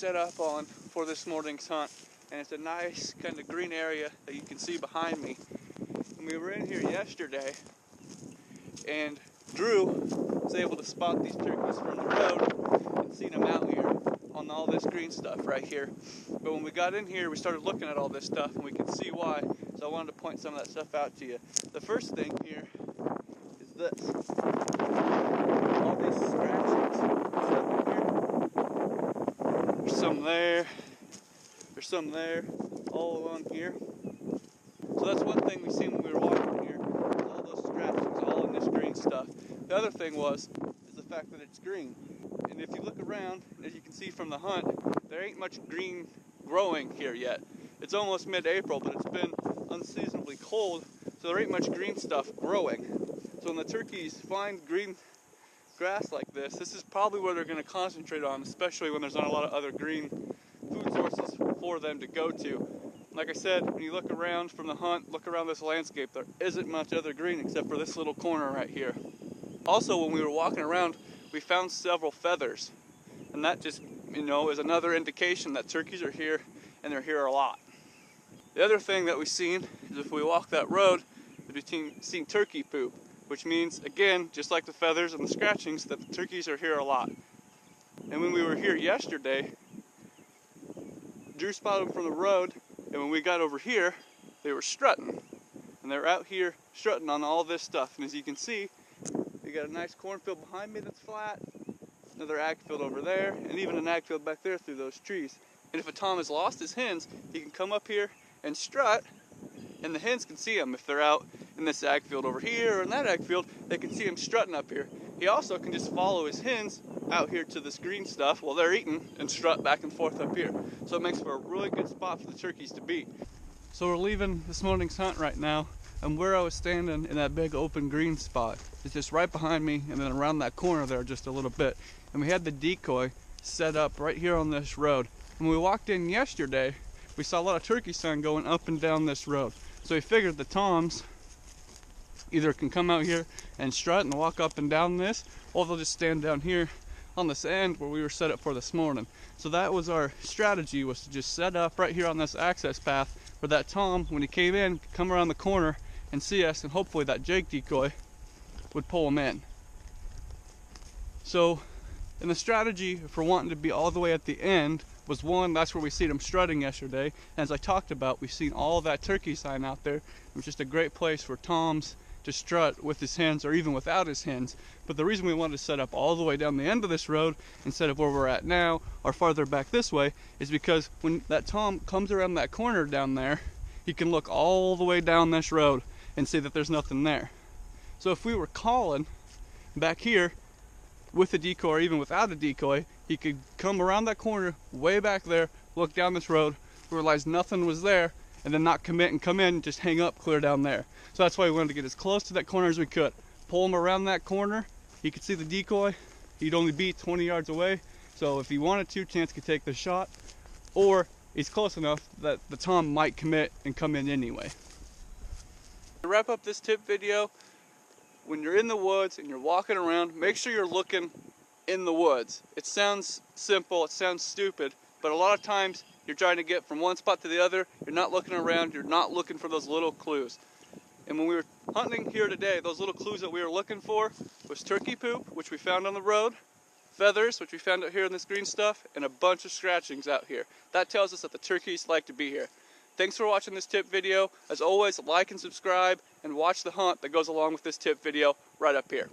set up on for this morning's hunt, and it's a nice kind of green area that you can see behind me. And we were in here yesterday, and Drew was able to spot these turkeys from the road and seen them out here on all this green stuff right here. But when we got in here, we started looking at all this stuff, and we could see why. So I wanted to point some of that stuff out to you. The first thing here is this. All these scratchings stuff here. There's some there. There's some there. All along here. So that's one thing we seen when we were walking here. All those scratchings, all in this green stuff. The other thing is the fact that it's green. And if you look around, as you can see from the hunt, there ain't much green growing here yet. It's almost mid-April, but it's been unseasonably cold, so there ain't much green stuff growing. So when the turkeys find green grass like this is probably where they're going to concentrate on, especially when there's not a lot of other green food sources for them to go to. Like I said, when you look around from the hunt, look around this landscape, there isn't much other green except for this little corner right here. Also, when we were walking around, we found several feathers, and that just, is another indication that turkeys are here, and they're here a lot. The other thing that we've seen is if we walk that road, we've seen turkey poop, which means, again, just like the feathers and the scratchings, that the turkeys are here a lot. And when we were here yesterday, Drew spotted them from the road, and when we got over here, they were strutting. And they're out here strutting on all this stuff. And as you can see, we got a nice cornfield behind me that's flat, another ag field over there, and even an ag field back there through those trees. And if a tom has lost his hens, he can come up here and strut, and the hens can see him. If they're out in this ag field over here or in that ag field, they can see him strutting up here. He also can just follow his hens out here to this green stuff while they're eating and strut back and forth up here. So it makes for a really good spot for the turkeys to be. So we're leaving this morning's hunt right now, and where I was standing in that big open green spot is just right behind me, and then around that corner there just a little bit. And we had the decoy set up right here on this road. When we walked in yesterday, we saw a lot of turkey sign going up and down this road. So we figured the toms either can come out here and strut and walk up and down this, or they'll just stand down here on this end where we were set up for this morning. So that was our strategy, was to just set up right here on this access path where that tom, when he came in, could come around the corner and see us, and hopefully that Jake decoy would pull him in. So, and the strategy for wanting to be all the way at the end was, one, that's where we seen them strutting yesterday. And as I talked about, we've seen all that turkey sign out there. It was just a great place for toms to strut with his hens or even without his hens. But the reason we wanted to set up all the way down the end of this road instead of where we're at now or farther back this way is because when that tom comes around that corner down there, he can look all the way down this road and see that there's nothing there. So if we were calling back here with a decoy or even without a decoy, he could come around that corner way back there, look down this road, realize nothing was there, and then not commit and come in and just hang up clear down there. So that's why we wanted to get as close to that corner as we could. Pull him around that corner, he could see the decoy, he'd only be 20 yards away, so if he wanted to, Chance could take the shot, or he's close enough that the tom might commit and come in anyway. To wrap up this tip video, when you're in the woods and you're walking around, make sure you're looking in the woods. It sounds simple, it sounds stupid, but a lot of times you're trying to get from one spot to the other, you're not looking around, you're not looking for those little clues. And when we were hunting here today, those little clues that we were looking for was turkey poop, which we found on the road, feathers, which we found out here in this green stuff, and a bunch of scratchings out here. That tells us that the turkeys like to be here. Thanks for watching this tip video. As always, like and subscribe, and watch the hunt that goes along with this tip video right up here.